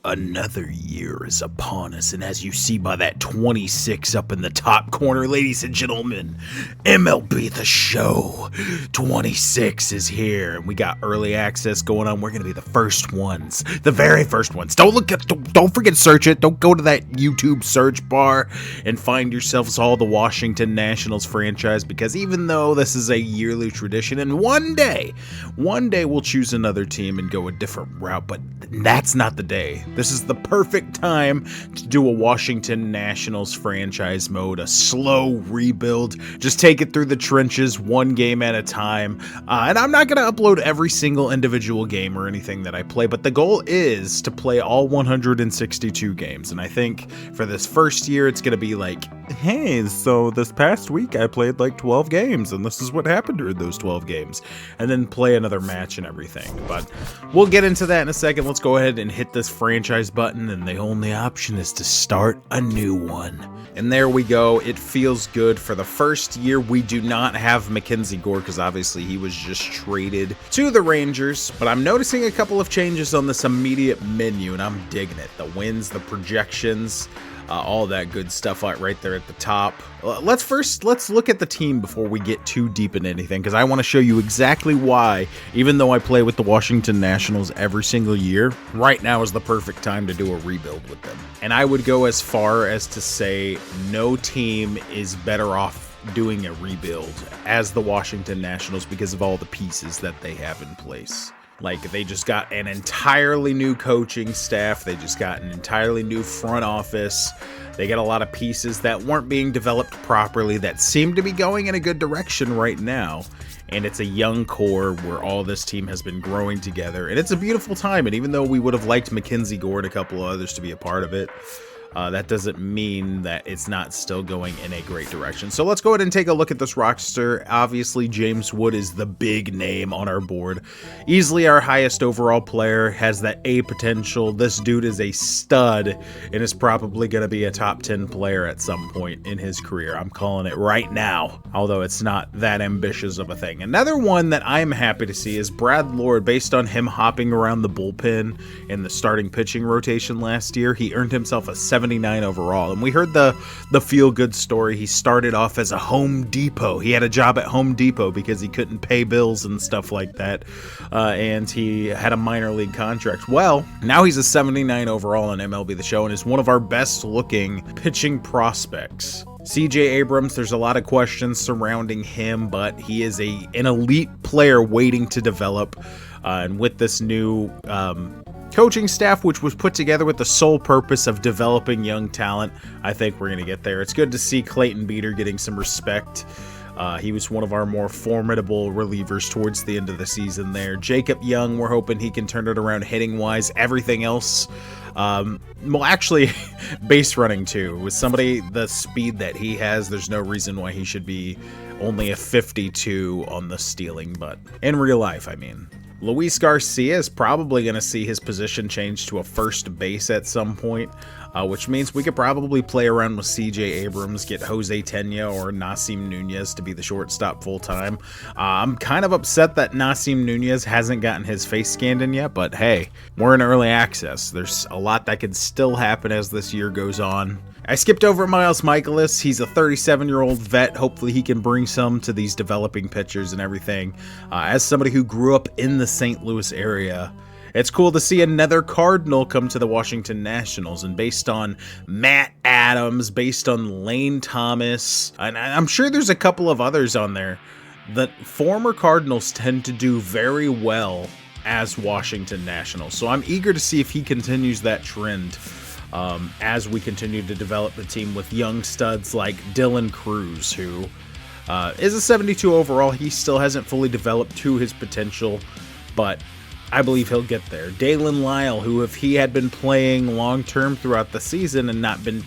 Another year is upon us, and as you see by that 26 up in the top corner, ladies and gentlemen, MLB The Show 26 is here, and we got early access going on. We're going to be the first ones, the very first ones. Don't forget to search it. Don't go to that YouTube search bar and find yourselves all the Washington Nationals franchise, because even though this is a yearly tradition, and one day we'll choose another team and go a different route, but that's not the day. This is the perfect time to do a Washington Nationals franchise mode, a slow rebuild. Just take it through the trenches, one game at a time. And I'm not going to upload every single individual game or anything that I play, but the goal is to play all 162 games. And I think for this first year, it's going to be like, hey, so this past week I played like 12 games, and this is what happened during those 12 games. And then play another match and everything. But we'll get into that in a second. Let's go ahead and hit this franchise button, and the only option is to start a new one. And there we go. It feels good. For the first year, we do not have Mackenzie Gore because obviously he was just traded to the Rangers, but I'm noticing a couple of changes on this immediate menu, and I'm digging it. The wins, the projections, all that good stuff right there at the top. Let's look at the team before we get too deep into anything, because I want to show you exactly why, even though I play with the Washington Nationals every single year, right now is the perfect time to do a rebuild with them. And I would go as far as to say no team is better off doing a rebuild as the Washington Nationals because of all the pieces that they have in place. Like, they just got an entirely new coaching staff. They just got an entirely new front office. They got a lot of pieces that weren't being developed properly that seem to be going in a good direction right now. And it's a young core where all this team has been growing together. And it's a beautiful time. And even though we would have liked Mackenzie Gore and a couple of others to be a part of it, that doesn't mean that it's not still going in a great direction. So let's go ahead and take a look at this roster. Obviously, James Wood is the big name on our board. Easily our highest overall player, has that A potential. This dude is a stud and is probably going to be a top 10 player at some point in his career. I'm calling it right now, although it's not that ambitious of a thing. Another one that I'm happy to see is Brad Lord. Based on him hopping around the bullpen in the starting pitching rotation last year, he earned himself a 79 overall, and we heard the feel-good story. He started off as a Home Depot. He had a job at Home Depot because he couldn't pay bills and stuff like that, and he had a minor league contract. Well, now he's a 79 overall in MLB The Show and is one of our best-looking pitching prospects. CJ Abrams, there's a lot of questions surrounding him, but he is an elite player waiting to develop, and with this new coaching staff, which was put together with the sole purpose of developing young talent, I think we're going to get there. It's good to see Clayton Beeter getting some respect. He was one of our more formidable relievers towards the end of the season there. Jacob Young, we're hoping he can turn it around hitting-wise. Everything else, well, actually, base running too. With somebody the speed that he has, there's no reason why he should be only a 52 on the stealing, but in real life, I mean. Luis Garcia is probably going to see his position change to a first base at some point, which means we could probably play around with CJ Abrams, get Jose Tena or Nasim Nunez to be the shortstop full-time. I'm kind of upset that Nasim Nunez hasn't gotten his face scanned in yet, but hey, we're in early access. There's a lot that could still happen as this year goes on. I skipped over Miles Michaelis. He's a 37-year-old vet. Hopefully he can bring some to these developing pitchers and everything. As somebody who grew up in the St. Louis area, it's cool to see another Cardinal come to the Washington Nationals. And based on Matt Adams, based on Lane Thomas, and I'm sure there's a couple of others on there, the former Cardinals tend to do very well as Washington Nationals. So I'm eager to see if he continues that trend. As we continue to develop the team with young studs like Dylan Cruz, who is a 72 overall. He still hasn't fully developed to his potential, but I believe he'll get there. Dalen Lyle, who if he had been playing long-term throughout the season and not been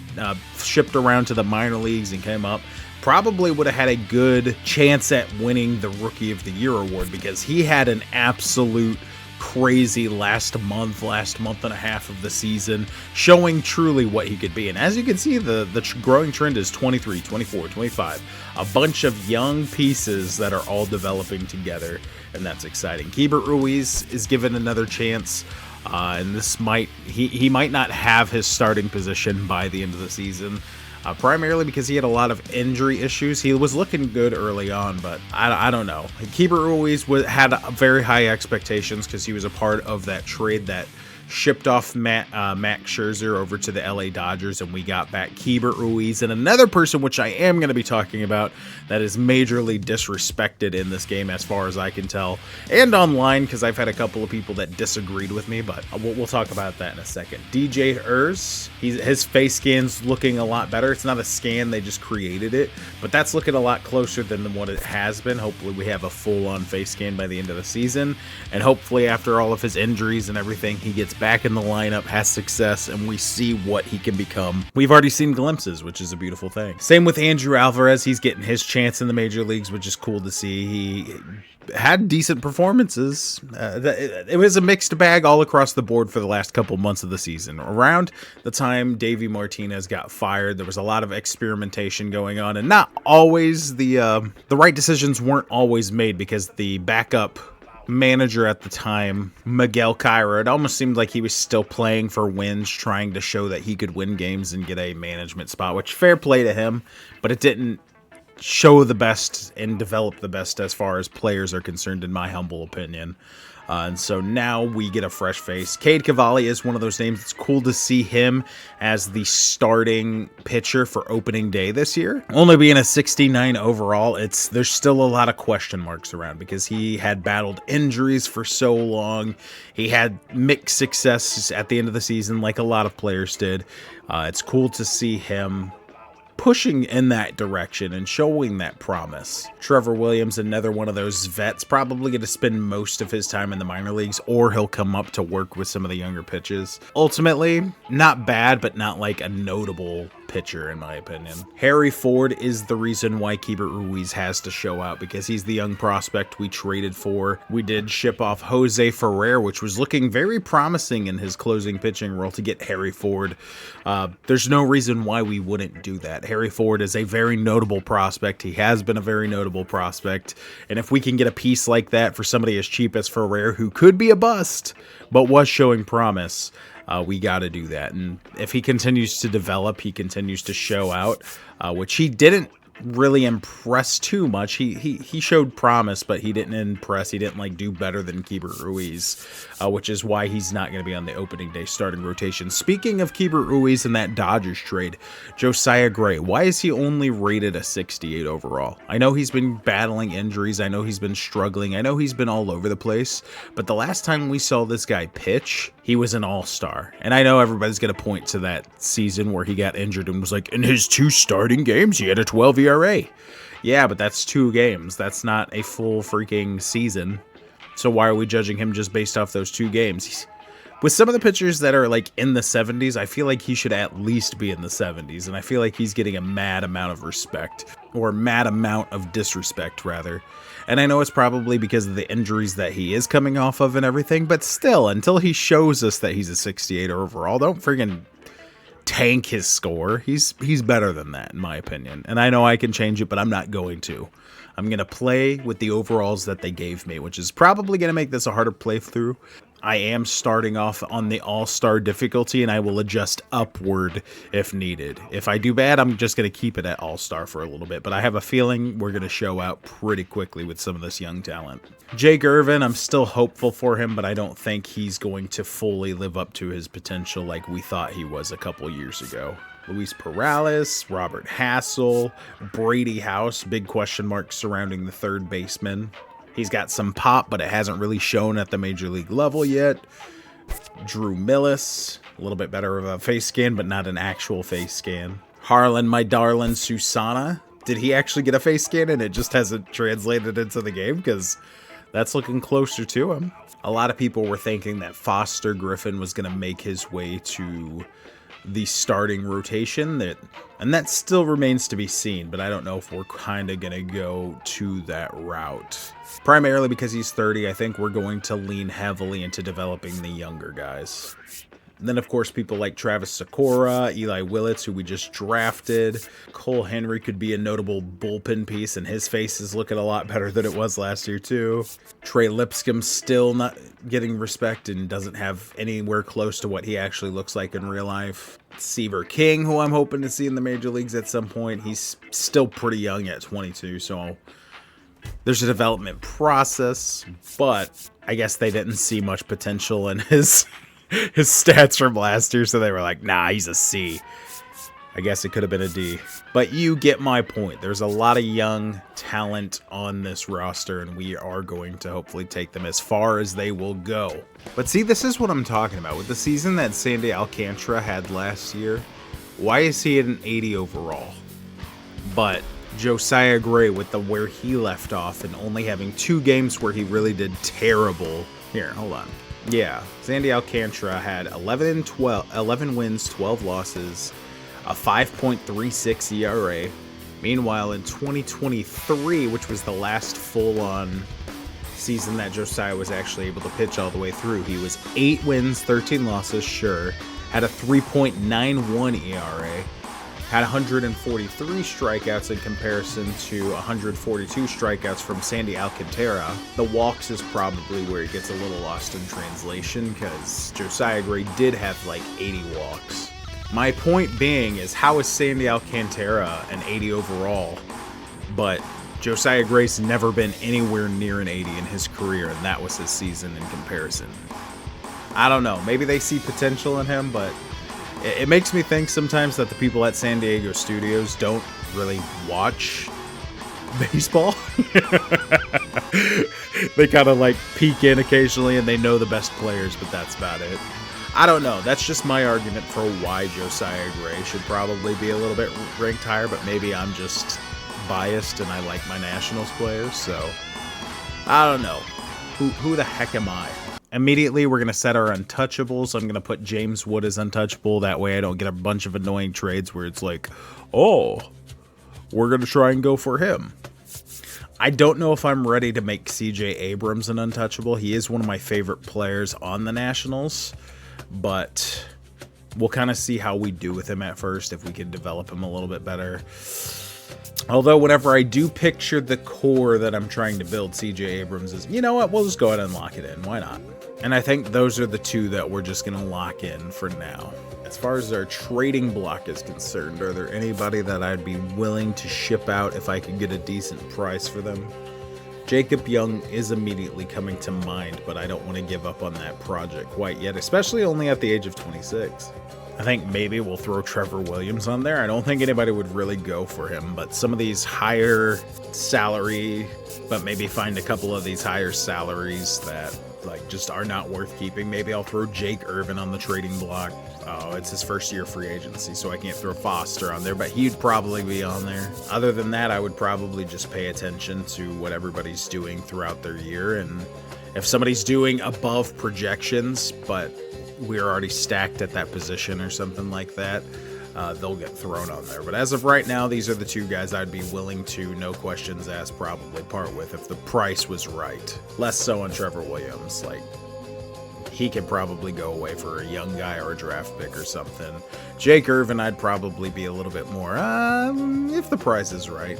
shipped around to the minor leagues and came up, probably would have had a good chance at winning the Rookie of the Year award, because he had an absolute crazy last month and a half of the season, showing truly what he could be. And as you can see, the growing trend is 23, 24, 25. A bunch of young pieces that are all developing together, and that's exciting. Keibert Ruiz is given another chance. And this he might not have his starting position by the end of the season. Primarily because he had a lot of injury issues. He was looking good early on, but I don't know. Keibert Ruiz had very high expectations because he was a part of that trade that shipped off Max Scherzer over to the LA Dodgers, and we got back Keibert Ruiz and another person, which I am going to be talking about, that is majorly disrespected in this game as far as I can tell, and online, because I've had a couple of people that disagreed with me, but we'll talk about that in a second. DJ Urs, his face scan's looking a lot better. It's not a scan, they just created it, but that's looking a lot closer than what it has been. Hopefully we have a full-on face scan by the end of the season, and hopefully after all of his injuries and everything, he gets back in the lineup, has success, and we see what he can become. We've already seen glimpses, which is a beautiful thing. Same with Andrew Alvarez. He's getting his chance in the major leagues, which is cool to see. He had decent performances. It was a mixed bag all across the board for the last couple months of the season. Around the time Davey Martinez got fired, there was a lot of experimentation going on, and not always the right decisions weren't always made because the backup manager at the time, Miguel Cairo, it almost seemed like he was still playing for wins, trying to show that he could win games and get a management spot, which fair play to him, but it didn't show the best and develop the best as far as players are concerned, in my humble opinion. And so now we get a fresh face. Cade Cavalli is one of those names. It's cool to see him as the starting pitcher for opening day this year. Only being a 69 overall, there's still a lot of question marks around because he had battled injuries for so long. He had mixed success at the end of the season like a lot of players did. It's cool to see him pushing in that direction and showing that promise. Trevor Williams, another one of those vets, probably going to spend most of his time in the minor leagues, or he'll come up to work with some of the younger pitches. Ultimately, not bad, but not like a notable pitcher, in my opinion. Harry Ford is the reason why Keibert Ruiz has to show out, because he's the young prospect we traded for. We did ship off Jose Ferrer, which was looking very promising in his closing pitching role, to get Harry Ford. There's no reason why we wouldn't do that. Harry Ford is a very notable prospect. He has been a very notable prospect, and if we can get a piece like that for somebody as cheap as Ferrer, who could be a bust, but was showing promise, we got to do that. And if he continues to develop, he continues to show out, which he didn't really impress too much. He showed promise, but he didn't impress. He didn't like do better than Keibert Ruiz, which is why he's not going to be on the opening day starting rotation. Speaking of Keibert Ruiz and that Dodgers trade, Josiah Gray, why is he only rated a 68 overall? I know he's been battling injuries. I know he's been struggling. I know he's been all over the place, but the last time we saw this guy pitch, he was an all-star. And I know everybody's going to point to that season where he got injured and was like, in his 2 starting games, he had a 12 ERA. Yeah, but that's 2 games. That's not a full freaking season. So why are we judging him just based off those 2 games? With some of the pitchers that are like in the 70s, I feel like he should at least be in the 70s. And I feel like he's getting a mad amount of respect, or mad amount of disrespect, rather. And I know it's probably because of the injuries that he is coming off of and everything, but still, until he shows us that he's a 68 overall, don't friggin' tank his score. He's better than that, in my opinion. And I know I can change it, but I'm not going to. I'm going to play with the overalls that they gave me, which is probably going to make this a harder playthrough. I am starting off on the all-star difficulty, and I will adjust upward if needed. If I do bad, I'm just going to keep it at all-star for a little bit, but I have a feeling we're going to show out pretty quickly with some of this young talent. Jake Irvin, I'm still hopeful for him, but I don't think he's going to fully live up to his potential like we thought he was a couple years ago. Luis Perales, Robert Hassel, Brady House, big question marks surrounding the third baseman. He's got some pop, but it hasn't really shown at the major league level yet. Drew Millis, a little bit better of a face scan, but not an actual face scan. Harlan, my darling Susana. Did he actually get a face scan and it just hasn't translated into the game? Because that's looking closer to him. A lot of people were thinking that Foster Griffin was going to make his way to the starting rotation, and that still remains to be seen, but I don't know if we're kind of going to go to that route. Primarily because he's 30, I think we're going to lean heavily into developing the younger guys. And then, of course, people like Travis Sakura, Eli Willits, who we just drafted. Cole Henry could be a notable bullpen piece, and his face is looking a lot better than it was last year, too. Trey Lipscomb's still not getting respect and doesn't have anywhere close to what he actually looks like in real life. Seaver King, who I'm hoping to see in the major leagues at some point. He's still pretty young at 22, so there's a development process, but I guess they didn't see much potential in his stats from last year, so they were like, nah, he's a C. I guess it could have been a D. But you get my point. There's a lot of young talent on this roster, and we are going to hopefully take them as far as they will go. But see, this is what I'm talking about. With the season that Sandy Alcantara had last year, why is he at an 80 overall? But Josiah Gray, with the where he left off and only having 2 games where he really did terrible. Here, hold on. Yeah, Sandy Alcantara had 11 wins, 12 losses, a 5.36 ERA. Meanwhile, in 2023, which was the last full-on season that Josiah was actually able to pitch all the way through, he was 8 wins, 13 losses, sure, had a 3.91 ERA, had 143 strikeouts in comparison to 142 strikeouts from Sandy Alcantara. The walks is probably where it gets a little lost in translation, because Josiah Gray did have like 80 walks. My point being is, how is Sandy Alcantara an 80 overall, but Josiah Gray's never been anywhere near an 80 in his career, and that was his season in comparison? I don't know. Maybe they see potential in him, but it makes me think sometimes that the people at San Diego Studios don't really watch baseball. They kind of like peek in occasionally and they know the best players, but that's about it. I don't know. That's just my argument for why Josiah Gray should probably be a little bit ranked higher, but maybe I'm just biased and I like my Nationals players, so I don't know. Who the heck am I? Immediately, we're going to set our untouchables. I'm going to put James Wood as untouchable. That way I don't get a bunch of annoying trades where it's like, oh, we're going to try and go for him. I don't know if I'm ready to make CJ Abrams an untouchable. He is one of my favorite players on the Nationals, but we'll kind of see how we do with him at first, if we can develop him a little bit better. Although, whenever I do picture the core that I'm trying to build, CJ Abrams is, you know what, we'll just go ahead and lock it in. Why not? And I think those are the 2 that we're just going to lock in for now. As far as our trading block is concerned, are there anybody that I'd be willing to ship out if I could get a decent price for them? Jacob Young is immediately coming to mind, but I don't want to give up on that project quite yet, especially only at the age of 26. I think maybe we'll throw Trevor Williams on there. I don't think anybody would really go for him, but some of these higher salary, but maybe find a couple of these higher salaries that like just are not worth keeping. Maybe I'll throw Jake Irvin on the trading block. Oh, it's his first year free agency, so I can't throw Foster on there, but he'd probably be on there. Other than that, I would probably just pay attention to what everybody's doing throughout their year, and if somebody's doing above projections, but we're already stacked at that position or something like that, they'll get thrown on there. But as of right now, these are the 2 guys I'd be willing to, no questions asked, probably part with if the price was right. Less so on Trevor Williams. Like, he could probably go away for a young guy or a draft pick or something. Jake Irvin, I'd probably be a little bit more, if the price is right.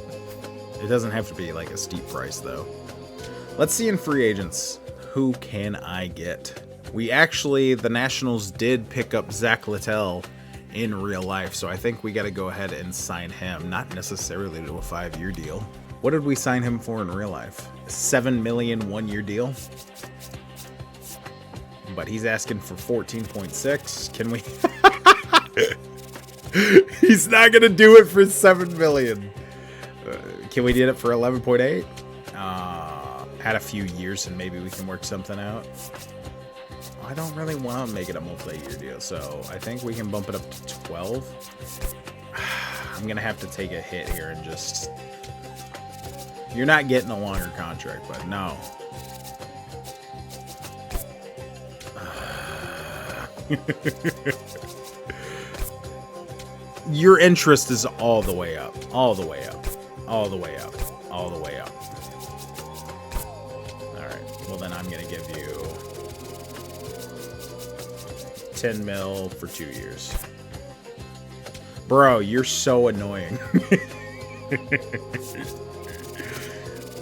It doesn't have to be like a steep price, though. Let's see in free agents, who can I get? The Nationals did pick up Zach Littell in real life, so I think we got to go ahead and sign him, not necessarily to a 5-year deal. What did we sign him for in real life? $7 million 1-year deal? But he's asking for 14.6. Can we? He's not going to do it for $7 million. Can we get it for 11.8? Had a few years and maybe we can work something out. I don't really want to make it a multi-year deal, so I think we can bump it up to 12. I'm going to have to take a hit here and just... You're not getting a longer contract, but no. Your interest is all the way up. All the way up. All the way up. All the way up. Alright, well then I'm going to give you 10 mil for 2 years. Bro, you're so annoying.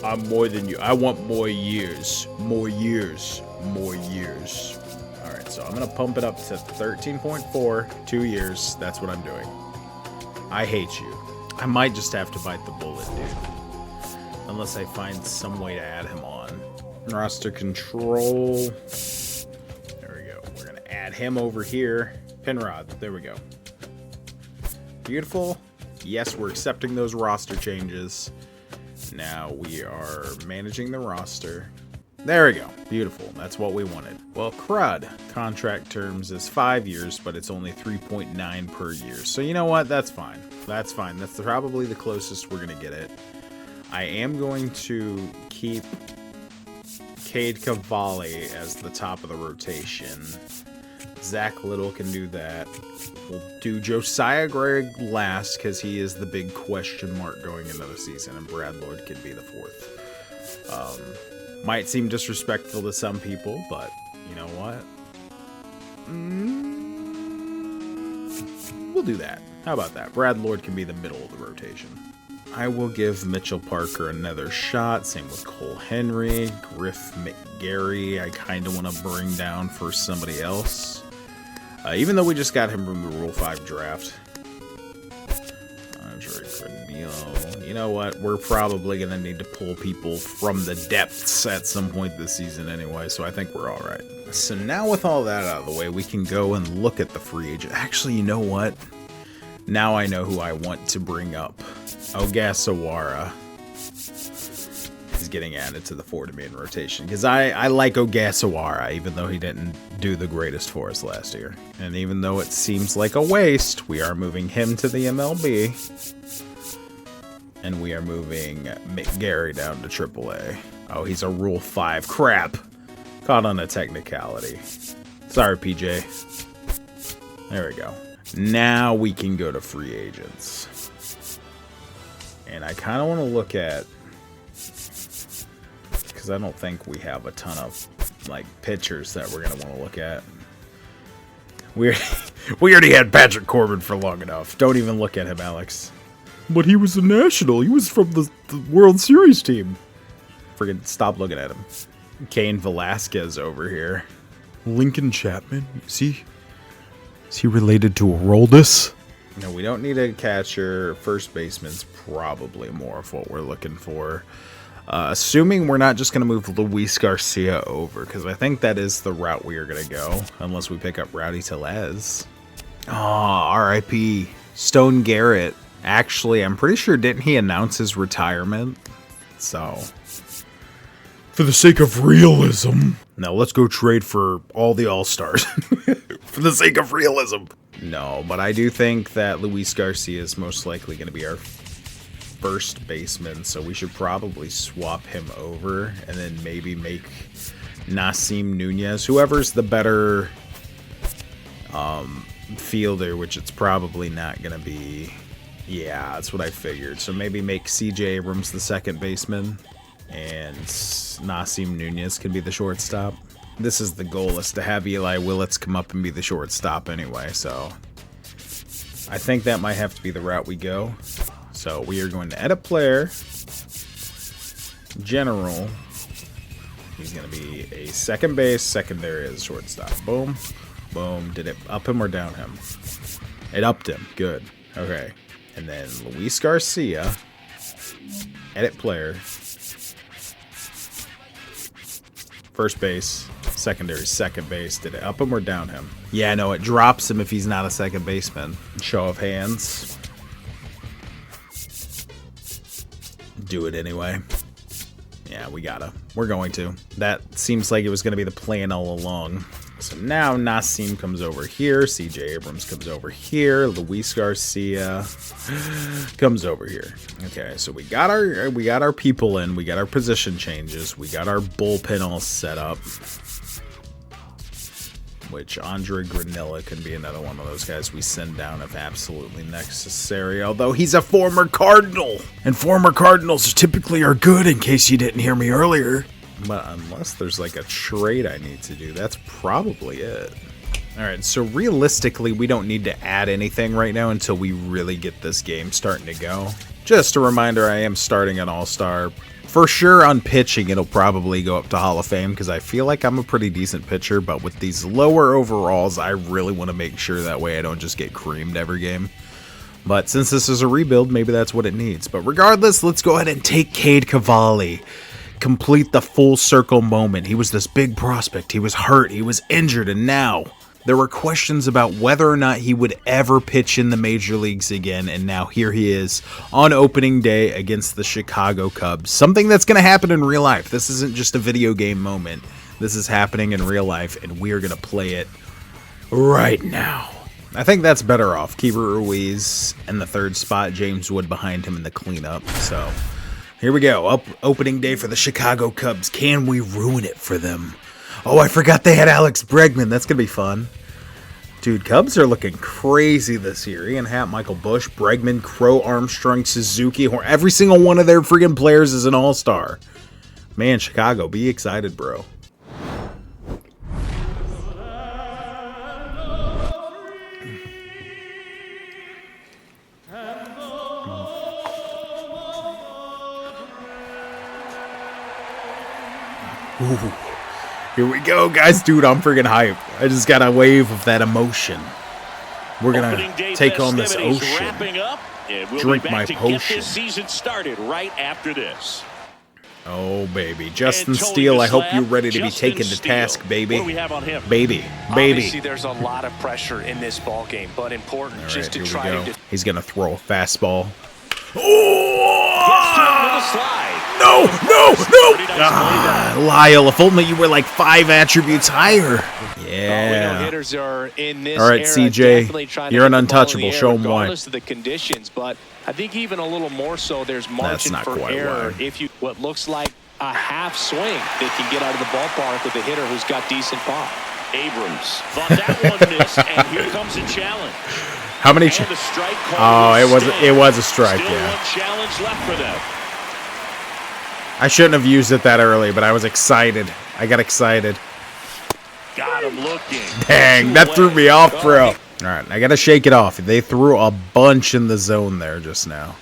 I'm more than you. I want more years. More years. More years. Alright, so I'm going to pump it up to 13.4. 2 years. That's what I'm doing. I hate you. I might just have to bite the bullet, dude. Unless I find some way to add him on. Roster control. There we go. We're going to add him over here. Pinrod. There we go. Beautiful. Yes, we're accepting those roster changes. Now we are managing the roster. There we go. Beautiful. That's what we wanted. Well, crud. Contract terms is 5 years, but it's only 3.9 per year. So you know what? That's fine. That's fine. That's probably the closest we're going to get it. I am going to keep Cade Cavalli as the top of the rotation. Zach Little can do that. We'll do Josiah Gregg last because he is the big question mark going into the season, and Brad Lord could be the fourth. Might seem disrespectful to some people, but you know what? We'll do that. How about that? Brad Lord can be the middle of the rotation. I will give Mitchell Parker another shot. Same with Cole Henry. Griff McGarry, I kind of want to bring down for somebody else. Even though we just got him from the Rule 5 draft. Andre Granillo. You know what? We're probably going to need to pull people from the depths at some point this season anyway, so I think we're all right. So now with all that out of the way, we can go and look at the free agent. Actually, you know what? Now I know who I want to bring up. Ogasawara. He's getting added to the 4-man rotation because I like Ogasawara, even though he didn't do the greatest for us last year. And even though it seems like a waste, we are moving him to the MLB. And we are moving McGarry down to AAA. Oh, he's a Rule 5. Crap. Caught on a technicality. Sorry, PJ. There we go. Now we can go to free agents. And I kind of want to look at... because I don't think we have a ton of like pitchers that we're going to want to look at. We already had Patrick Corbin for long enough. Don't even look at him, Alex. But he was a national. He was from the World Series team. Friggin' stop looking at him. Cain Velasquez over here. Lincoln Chapman. Is he related to Aroldis? No, we don't need a catcher. First baseman's probably more of what we're looking for. Assuming we're not just going to move Luis Garcia over, because I think that is the route we are going to go, unless we pick up Rowdy Tellez. Oh, R.I.P. Stone Garrett. Actually, I'm pretty sure, didn't he announce his retirement? So, for the sake of realism. No, let's go trade for all the All-Stars. For the sake of realism. No, but I do think that Luis Garcia is most likely going to be our first baseman, so we should probably swap him over and then maybe make Nasim Nunez, whoever's the better fielder, which it's probably not going to be. Yeah, that's what I figured. So maybe make CJ Abrams the second baseman and Nasim Nunez can be the shortstop. This is the goal, is to have Eli Willits come up and be the shortstop anyway, so I think that might have to be the route we go. So we are going to edit player, general. He's going to be a second base, secondary as shortstop. Boom, boom. Did it up him or down him? It upped him. Good. Okay. And then Luis Garcia, edit player, first base, secondary, second base. Did it up him or down him? Yeah, no, it drops him if he's not a second baseman. Show of hands. Do it anyway. Yeah, we're going to. That seems like it was going to be the plan all along. So now Nasim comes over here, CJ Abrams comes over here, Luis Garcia comes over here. Okay, so we got our people in, we got our position changes, we got our bullpen all set up. Which Andre Granilla can be another one of those guys we send down if absolutely necessary. Although he's a former Cardinal. And former Cardinals typically are good, in case you didn't hear me earlier. But unless there's like a trade I need to do, that's probably it. Alright, so realistically, we don't need to add anything right now until we really get this game starting to go. Just a reminder, I am starting an all-star. For sure, on pitching, it'll probably go up to Hall of Fame, because I feel like I'm a pretty decent pitcher, but with these lower overalls, I really want to make sure that way I don't just get creamed every game. But since this is a rebuild, maybe that's what it needs. But regardless, let's go ahead and take Cade Cavalli. Complete the full circle moment. He was this big prospect. He was hurt. He was injured. And now there were questions about whether or not he would ever pitch in the major leagues again. And now here he is on opening day against the Chicago Cubs. Something that's going to happen in real life. This isn't just a video game moment. This is happening in real life. And we're going to play it right now. I think that's better off. Keeper Ruiz in the third spot. James Wood behind him in the cleanup. So here we go. Opening day for the Chicago Cubs. Can we ruin it for them? Oh, I forgot they had Alex Bregman. That's going to be fun. Dude, Cubs are looking crazy this year. Ian Happ, Michael Busch, Bregman, Crow, Armstrong, Suzuki. Every single one of their freaking players is an all-star. Man, Chicago, be excited, bro. Ooh. Here we go, guys. Dude, I'm freaking hyped. I just got a wave of that emotion. We're going to take on this ocean. Drink my potion. This season started right after this. Oh, baby. Justin Steele, I hope you're ready to be taken to task, baby. What do we have on him? Baby. Obviously, there's a lot of pressure in this ball game, but important right, just to try to... He's going to throw a fastball. Oh! No! Lyle, if only you were like 5 attributes higher. Yeah. Hitters are in this all right, CJ, you're an untouchable. Show them why. Regardless of the conditions, but I think even a little more so, there's margin for error. If you what looks like a half swing, they can get out of the ballpark with a hitter who's got decent pop. Abrams thought that one missed, and here comes a challenge. How many? Oh, it was a strike. Still yeah. One challenge left for them. I shouldn't have used it that early, but I was excited. I got excited. Got him looking. Dang, that threw me off, bro. All right, I got to shake it off. They threw a bunch in the zone there just now.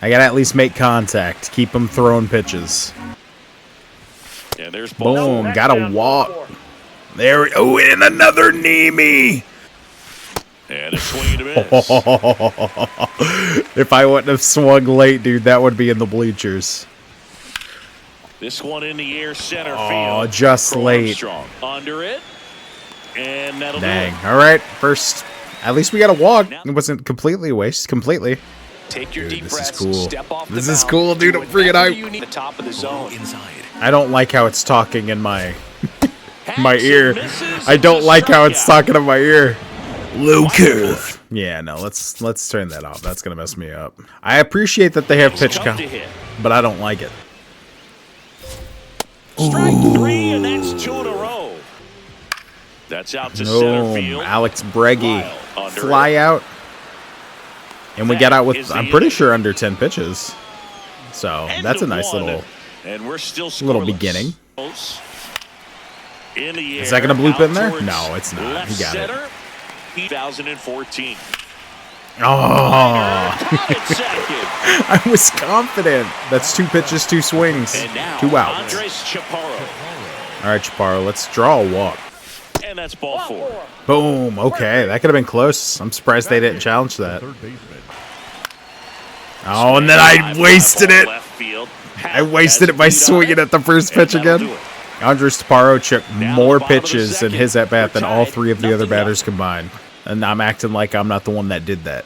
I got to at least make contact. Keep them throwing pitches. Yeah, there's boom, got to walk. There. Oh, and another knee-me. And a swing and a miss. If I wouldn't have swung late, dude, that would be in the bleachers. This one in the air, center field. Oh, just late. Armstrong under it. And that'll Dang. do it. All right, first, at least we got a walk. It wasn't completely a waste. Completely. Take your deep breaths. This is cool. Step off This the is mound, cool, dude. I'm freaking hyped. the top of the zone. I don't like how it's talking in my ear. I don't like how it's talking in my ear. Low curve. Yeah, no, let's turn that off. That's gonna mess me up. I appreciate that they have pitch count, but I don't like it. Strike 3, and that's 2 in a row. That's out to center field. Alex Breggy fly out, and we get out with I'm pretty sure under 10 pitches. So that's a nice little beginning. Is that gonna bloop in there? No, it's not. He got it. 2014. Oh, I was confident. That's 2 pitches, 2 swings, 2 outs. All right, Chaparro, let's draw a walk. And that's ball 4. Boom. Okay, that could have been close. I'm surprised they didn't challenge that. Oh, and then I wasted it. I wasted it by swinging at the first pitch again. Andres Chaparro took more pitches in his at-bat than all 3 of the other batters combined. And I'm acting like I'm not the one that did that.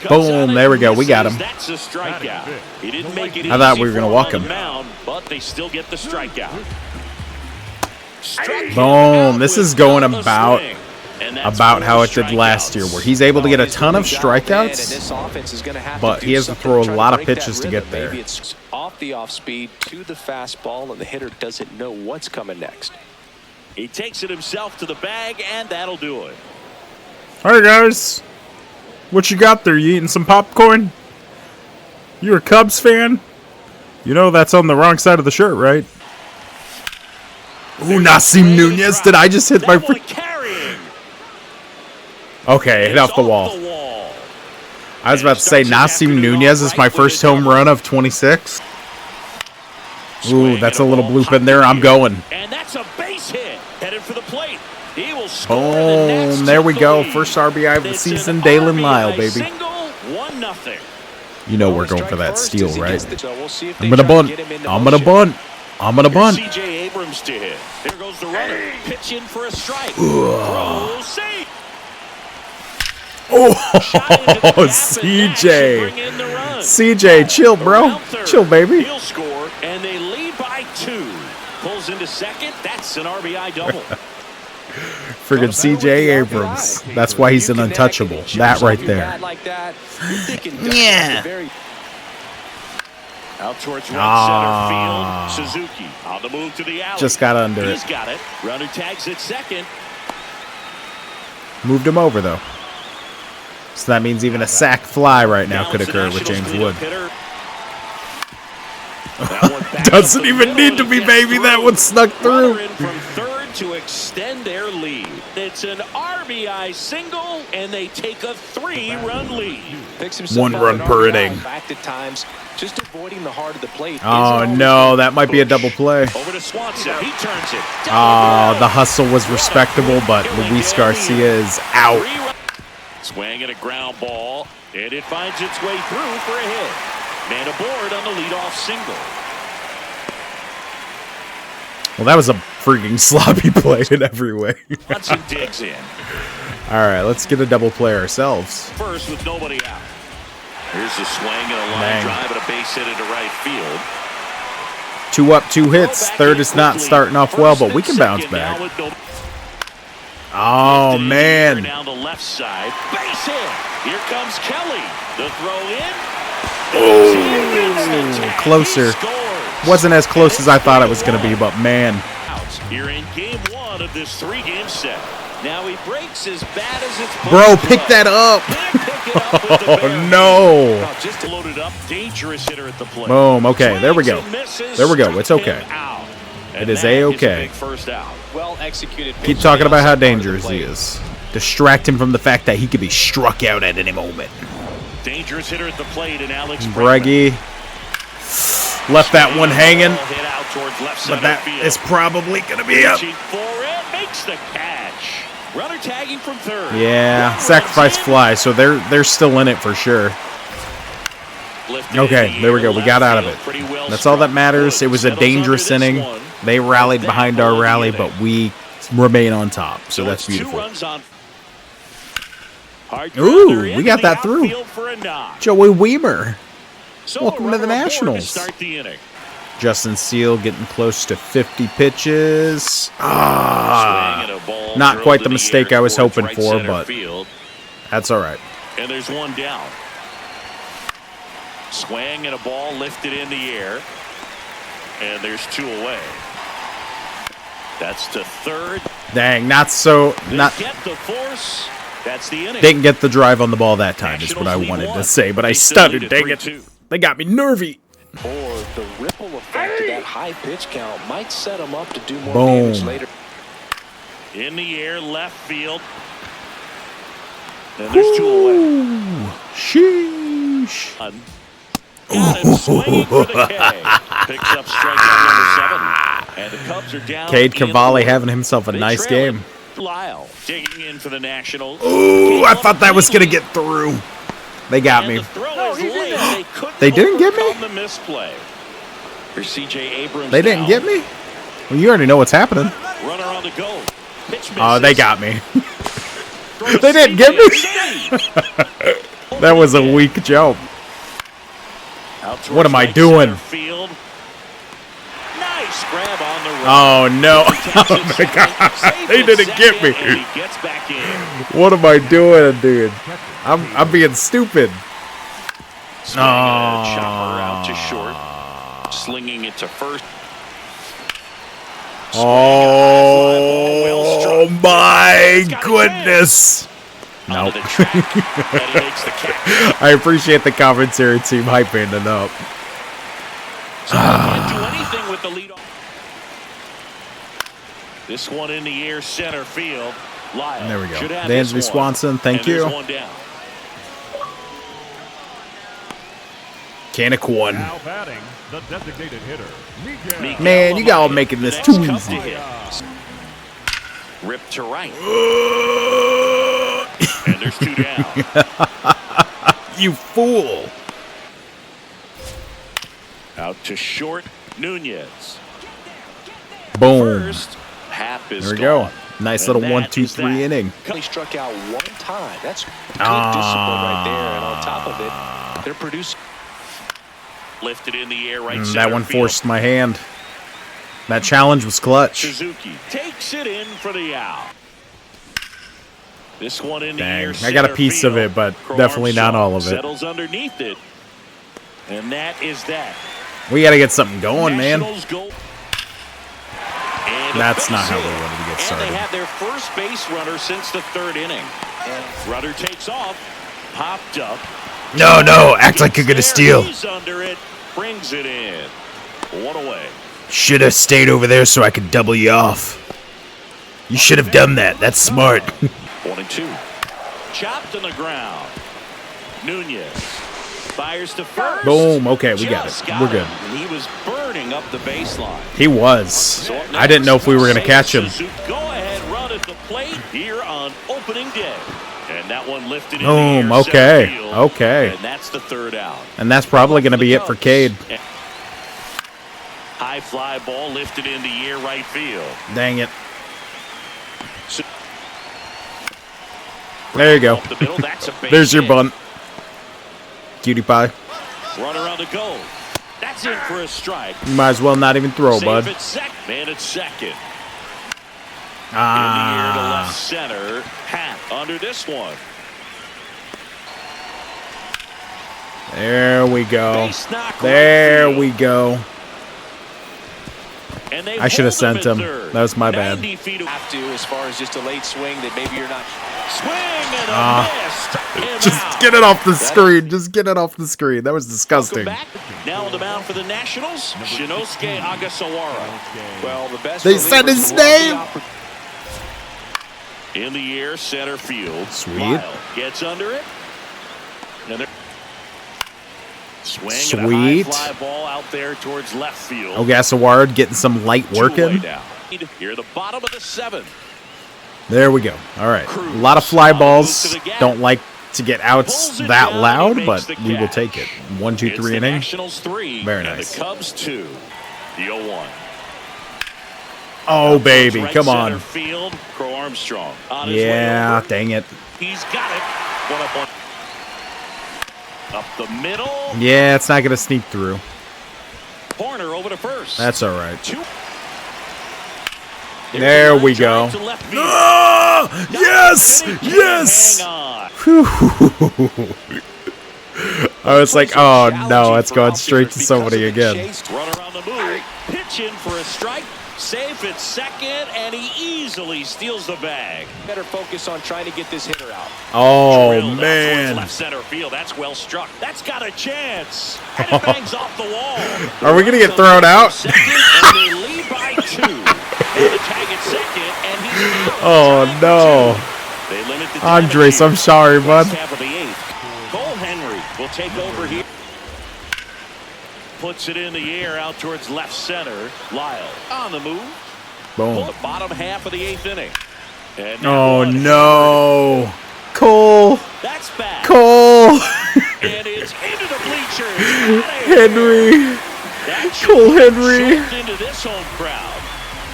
Boom, there we go. We got him. That's a strikeout. He didn't make it. I thought we were going to walk him. But they still get the strikeout. Boom. This is going about how it did last year, where he's able to get a ton of strikeouts, but he has to throw a lot of pitches to get there. Maybe it's off the off speed to the fastball, and the hitter doesn't know what's coming next. He takes it himself to the bag, and that'll do it. All right, guys. What you got there? You eating some popcorn? You a Cubs fan? You know that's on the wrong side of the shirt, right? Ooh, Nasim Nunez. Did I just hit my free? Okay, hit off the wall. I was about to say Nasim Nunez is my first home run of 26. Ooh, that's a little bloop in there. I'm going. And that's a base hit. Headed for the plate. He will score. Boom. There we go. First RBI of the season. Dalen Lyle, baby. Single, 1-0. You know we're going for that steal, right? I'm going to bunt. I'm going to bunt. I'm going to bunt. CJ Abrams to hit. There goes the runner. Pitch in for a strike. Safe. Oh, CJ. CJ, chill, bro. Chill, baby. He'll score, and they lead by 2. Pulls into second. That's an RBI double. Friggin' CJ Abrams. That's why he's an untouchable. That right there. Yeah. Out towards right center field. Suzuki on the move to the alley. Just got under it. He's got it. Runner tags at second. Moved him over, though. So that means even a sac fly right now could occur with James Wood. Doesn't even need to be, baby. That one snuck through. From third to extend their lead. It's an RBI single, and they take a 3-run lead. 1 run per inning. Just avoiding the heart of the plate. Oh no, that might be a double play. Over to Swanson. He turns it. Oh, the hustle was respectable, but Luis Garcia is out. Swing and a ground ball, and it finds its way through for a hit. Man aboard on the leadoff single. Well, that was a freaking sloppy play in every way. Johnson digs in. All right, let's get a double play ourselves. First with nobody out. Here's a swing and a line drive and a base hit into right field. 2 up, 2 hits. Third is not starting off well, but we can bounce back. Oh, man. Down the left side. Base hit. Here comes Kelly. The throw in. Oh, closer. Wasn't as close as I thought it was going to be, but man. You're in game 1 of this 3-game set. Now he breaks as bad as it's bro, pick that up. Oh, no. Just loaded up. Dangerous hitter at the plate. Boom. Okay, there we go. There we go. It's okay. It is A-okay. Well executed. Keep talking about how dangerous he is. Distract him from the fact that he could be struck out at any moment. Dangerous hitter at the plate, and Alex Breggy left that one hanging, but that is probably going to be up. Makes the catch. Runner tagging from third. Yeah, sacrifice fly, so they're still in it for sure. Okay, there we go. We got out of it. That's all that matters. It was a dangerous inning. They rallied behind our rally, but we remain on top, so that's beautiful. Ooh, we got that through. Joey Weimer. Welcome to the Nationals. Justin Seal getting close to 50 pitches. Not quite the mistake I was hoping for, but that's all right. And there's one down. Swing and a ball lifted in the air. And there's 2 away. That's to third. Dang, get the force. That's the inning. Didn't get the drive on the ball that time is what I wanted to say, but I stuttered. Dang it. They got me nervy. Or the ripple effect of that high pitch count might set them up to do more Boom. damage later. In the air, left field. And there's 2 away. Sheesh. Got him swinging for the K. Picks up strikeout number 7. And the Cubs are down. Cade Cavalli having himself a nice game. Lyle digging in for the Nationals. Ooh, I thought that was going to get through. They got me. They didn't get me? They didn't get me? Well, you already know what's happening. Runner on the go. Oh, they got me. They didn't get me? That was a weak jump. What am I doing? Nice grab on the run. Oh, no. Oh, my God. They didn't get me. What am I doing, dude? I'm being stupid. Chopper out to short. Slinging it to first. Oh, my goodness. Nope. I appreciate the commentary team hyping it up. This one in the air, center field. Lyle. There we go. Dansby Swanson, thank you. Canic one. Now batting, the designated hitter, Miguel. Man, you got making this too easy. Ripped to right. And there's 2 down. You fool. Out to short, Nunez. Boom. First, Hap is there we gone. go. Nice little 1-2-3 inning. He struck out 1 time. That's good discipline right there. And on top of it, they're producing. Lifted in the air, right. That one forced my hand. That challenge was clutch. Suzuki takes it in for the out. This one in the air. I got a piece of it, but definitely not all of it. Settles underneath it, and that is that. We got to get something going, man. That's not how we wanted to get started. And they have their first base runner since the 3rd inning. Runner takes off, popped up. No, act like you're gonna steal. He's under it, brings it in. 1 away. Should have stayed over there so I could double you off. You should have done that. That's smart. 1-2. Chopped on the ground. Nunez fires to first. Boom. Okay, we got it. We're good. He was burning up the baseline. He was. I didn't know if we were gonna catch him. Go ahead, run at the plate here on opening day. And that one lifted in Boom. the air, Okay. center field. Okay. And that's the 3rd out. And that's probably gonna be it for Cade. High fly ball lifted in the air, right field. Dang it. There you go. Up the middle, that's a base There's your hit. bunt. Cutie pie. Runner on the go. That's in for a strike. You might as well not even throw, Save bud. at man at second. In the air to left center. Hat under this one. There we go. Base knock There right we field. go. And they I should have hold sent him. at third. That was my bad. 90 feet Have to, as far as just a late swing that maybe you're not. swing and a miss. Just get it off the screen. Just get it off the screen. That was disgusting. Back. Now on the mound for the Nationals, Shinosuke Agasawara. Well, the best. They said his name. In the air, center field. Sweet. Lyle gets under it. And swing and a Sweet. high fly ball out there towards left field. Ogasawara getting some light working. Here, the bottom of the 7th. There we go. All right. A lot of fly balls. Don't like to get outs that loud, but we will take it. 1-2-3 inning. Nationals 3. Very and nice. The Cubs 2. The 0-1. Oh, baby. Right Come center on. Field, Crow Armstrong on his way Yeah, over. dang it. He's got it. One up, one. Up the middle. Yeah, it's not going to sneak through. Corner over to first. That's all right. 2. There we go. Ah, yes! Yes! Hang on. I was like, oh no, it's going straight to somebody again. Runner on the move. Pitch in for a strike. Safe at second, and he easily steals the bag. Better focus on trying to get this hitter out. Oh Drilled out towards man. left center field. That's well struck. That's got a chance. And it bangs off the wall. Are we gonna get thrown out? Second, and they lead by 2. And the tag at second, and he's out. Oh no. They limit the Andres, damage I'm here. sorry, bud. Last half of the 8th. Cole Henry will take over here. Puts it in the air out towards left center. Lyle on the move. Boom. The bottom half of the 8th inning. And Oh now no. Cole. that's back. Cole. And it's into the bleachers. Henry. That Cole Henry. choked into this home crowd.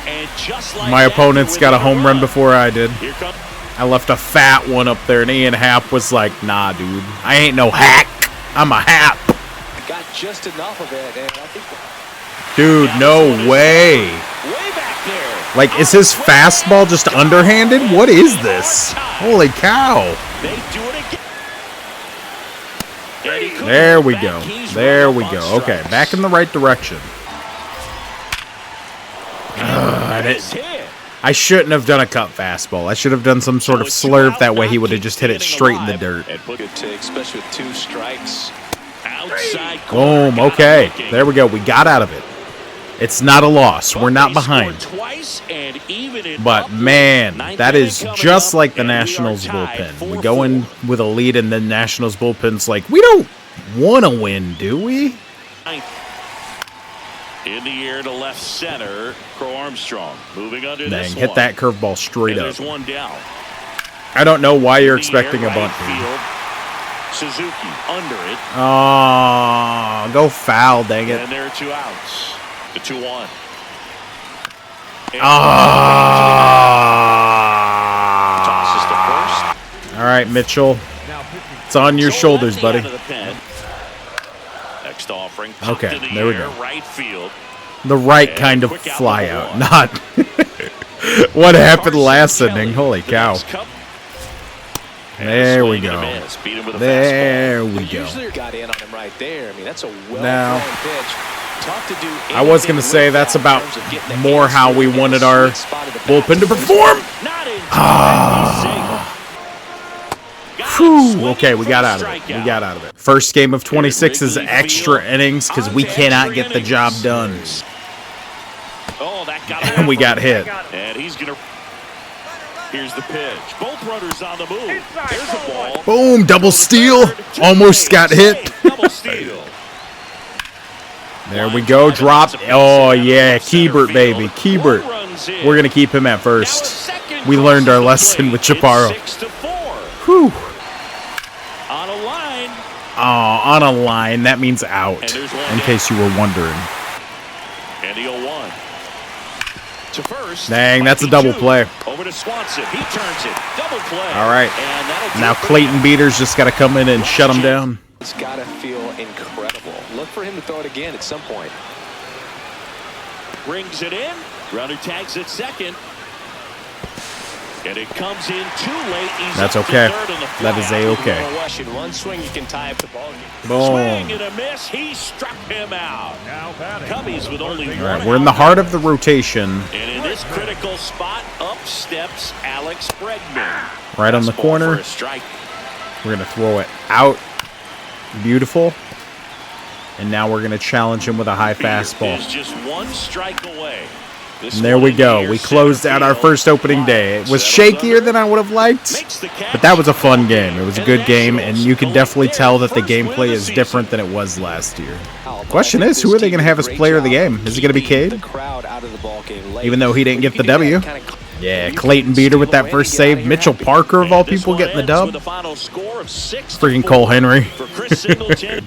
And just like My that, opponent's they're got a within home run before I did. Here comes I left a fat one up there, and Ian Happ was like, nah, dude. I ain't no hack. I'm a Happ. Got just enough of it, and I think. Dude, no way. way back there. Like, is his fastball just underhanded? What is this? Holy cow. They do it again. And he couldn't There we back. go. He's There run we up go. on Okay, strikes. back in the right direction. Nice hit. I shouldn't have done a cut fastball. I should have done some sort of slurve. That way he would have just hit it straight in the dirt. And put Good take, especially with 2 strikes. outside corner. Boom. Got Okay. him looking. There we go. We got out of it. It's not a loss. We're not behind. But, man, that is just like the Nationals bullpen. We go in with a lead, and then Nationals bullpen's like, we don't want to win, do we? In the air to left center, Crow Armstrong moving under this one. Hit that curveball straight up. There's one down. I don't know why you're expecting a bunt. Suzuki under it. Oh, go foul, dang it. And there are 2 outs. The 2-1. Tosses to first. All right, Mitchell. It's on your shoulders, buddy. Next offering. Okay, there we go. Right field. The right kind of fly out, not what happened last inning. Holy cow. There we go. There we go. Got in on him right there. I mean, that's a well-thrown pitch. Tough to do. I was going to say that's about more how we wanted our bullpen to perform. Whew. Okay, we got out of it. We got out of it. First game of 26 is extra innings because we cannot get the job done. And we got hit. And he's going to. Here's the pitch. Both runners on the move. There's a ball. Boom, double steal. Almost got hit. Double steal. There we go. Drop. Oh, yeah. Keybert, baby. Keybert. We're going to keep him at first. We learned our lesson with Chaparro. Whew. On a line. Oh, on a line. That means out, in case you were wondering. And the 0-1. To first. Dang, that's a double play. Over to Swanson. He turns it. Double play. All right. Now Clayton Beater's just got to come in and shut him down. It's got to feel incredible. Look for him to throw it again at some point. Brings it in. Runner tags at second. And it comes in too late. That's okay. That is A-okay. In one swing, you can tie up the ball game. Boom. Swing and a miss. He struck him out. Cubbies with only one. All right, we're in the heart of the rotation. And in this critical spot, up steps Alex Bregman. Right on the corner. We're going to throw it out. Beautiful. And now we're going to challenge him with a high fastball. He's just one strike away. And there we go. We closed out our first opening day. It was shakier than I would have liked, but that was a fun game. It was a good game, and you can definitely tell that the gameplay is different than it was last year. Question is, who are they going to have as player of the game? Is it going to be Cade? Even though he didn't get the W. Yeah, Clayton Beater with that first save. Mitchell Parker, of all people, getting the dub. Freaking Cole Henry.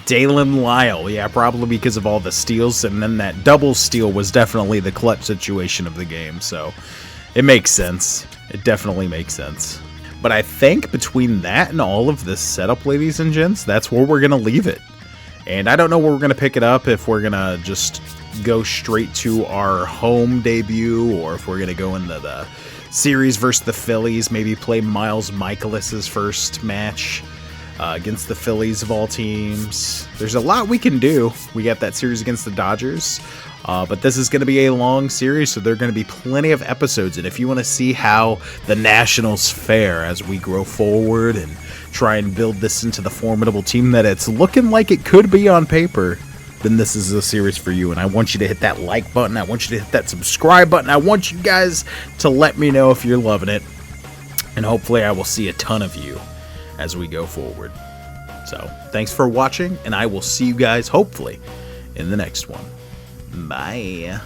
Dalen Lyle. Yeah, probably because of all the steals. And then that double steal was definitely the clutch situation of the game. So it makes sense. It definitely makes sense. But I think between that and all of this setup, ladies and gents, that's where we're going to leave it. And I don't know where we're going to pick it up, if we're going to just go straight to our home debut, or if we're going to go into the series versus the Phillies, maybe play Miles Michaelis's first match against the Phillies of all teams. There's a lot we can do. We got that series against the Dodgers, but this is going to be a long series, so there are going to be plenty of episodes. And if you want to see how the Nationals fare as we grow forward and try and build this into the formidable team that it's looking like it could be on paper, then this is a series for you. And I want you to hit that like button. I want you to hit that subscribe button. I want you guys to let me know if you're loving it. And hopefully I will see a ton of you as we go forward. So thanks for watching, and I will see you guys hopefully in the next one. Bye.